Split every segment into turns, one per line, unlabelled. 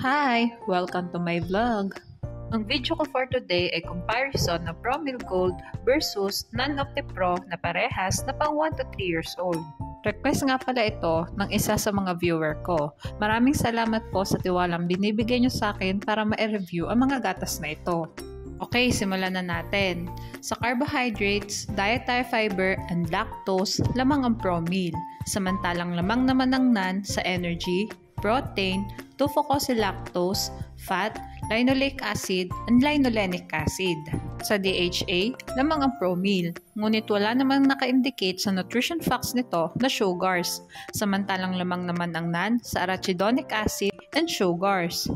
Hi! Welcome to my vlog. Ang video ko for today ay comparison ng Promil Gold versus Non-Opti-Pro na parehas na pang 1 to 3 years old. Request nga pala ito ng isa sa mga viewer ko. Maraming salamat po sa tiwalang binibigay nyo sa akin para ma-review ang mga gatas na ito. Okay, simulan na natin. Sa carbohydrates, dietary fiber, and lactose, lamang ang Promil. Samantalang lamang naman ng NAN sa energy, protein, 2-fucosylactose, fat, linoleic acid, and linolenic acid. Sa DHA, lamang ang Promil, ngunit wala namang naka-indicate sa nutrition facts nito na sugars, samantalang lamang naman ang NAN sa arachidonic acid and sugars.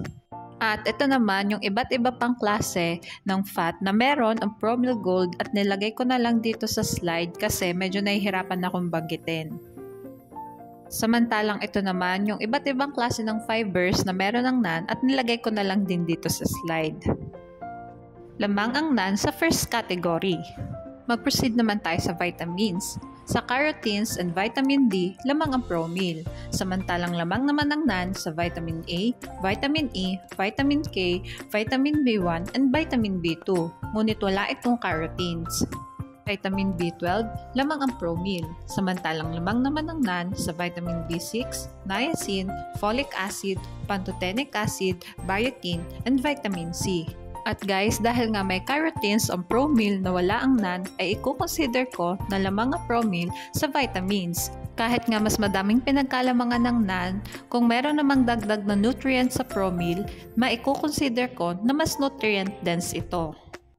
At ito naman yung iba't iba pang klase ng fat na meron ang Promil Gold at nilagay ko na lang dito sa slide kasi medyo nahihirapan akong banggitin. Samantalang ito naman yung iba't ibang klase ng fibers na meron ng NAN at nilagay ko na lang din dito sa slide. Lamang ang NAN sa first category. Mag-proceed naman tayo sa vitamins. Sa carotenes and vitamin D, lamang ang Promil. Samantalang lamang naman ang NAN sa vitamin A, vitamin E, vitamin K, vitamin B1, and vitamin B2. Ngunit wala itong carotenes. Vitamin B12, lamang ang Promil. Samantalang lamang naman ang NAN sa vitamin B6, niacin, folic acid, pantothenic acid, biotin, and vitamin C. At guys, dahil nga may carotenes ang Promil na wala ang NAN, ay i-consider ko na lamang ang Promil sa vitamins. Kahit nga mas madaming pinagkalamangan ng NAN, kung meron namang dagdag na nutrients sa Promil, ma-i-consider ko na mas nutrient dense ito.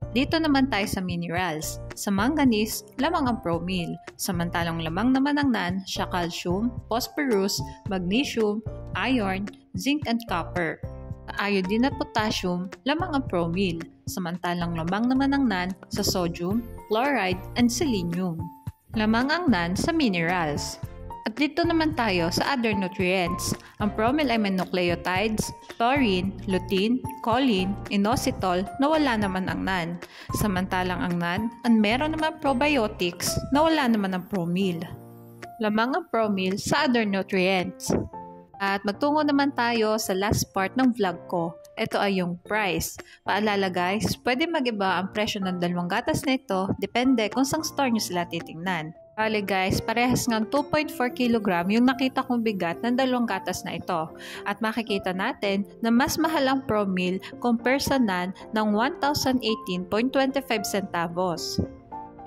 Dito naman tayo sa minerals. Sa manganese, lamang ang Promil. Samantalang lamang naman ang NAN sa calcium, phosphorus, magnesium, iron, zinc, and copper. Iodine at potassium, lamang ang Promil. Samantalang lamang naman ang NAN sa sodium, chloride, and selenium. Lamang ang NAN sa minerals. At dito naman tayo sa other nutrients. Ang Promil ay may nucleotides, taurine, lutein, choline, inositol na wala naman ang NAN. Samantalang ang NAN, ang meron naman probiotics na wala naman ang Promil. Lamang ang Promil sa other nutrients. At magtungo naman tayo sa last part ng vlog ko. Ito ay yung price. Paalala guys, pwede mag-iba ang presyo ng dalawang gatas na ito depende kung saan store nyo sila titingnan. Bale guys, parehas ng 2.4 kg yung nakita kong bigat ng dalawang gatas na ito. At makikita natin na mas mahal ang Promil compare sa NAN ng 1,018.25 centavos.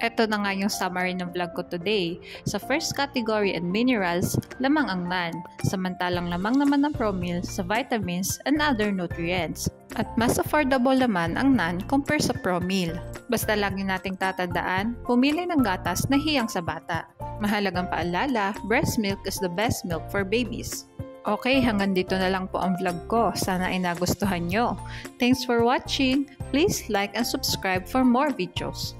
Ito na nga yung summary ng vlog ko today. Sa first category and minerals, lamang ang NAN. Samantalang lamang naman ang Promil sa vitamins and other nutrients. At mas affordable naman ang NAN compare sa Promil. Basta lagi nating tatandaan, pumili ng gatas na hiyang sa bata. Mahalagang paalala, breast milk is the best milk for babies. Okay, hanggang dito na lang po ang vlog ko. Sana ay nagustuhan nyo. Thanks for watching. Please like and subscribe for more videos.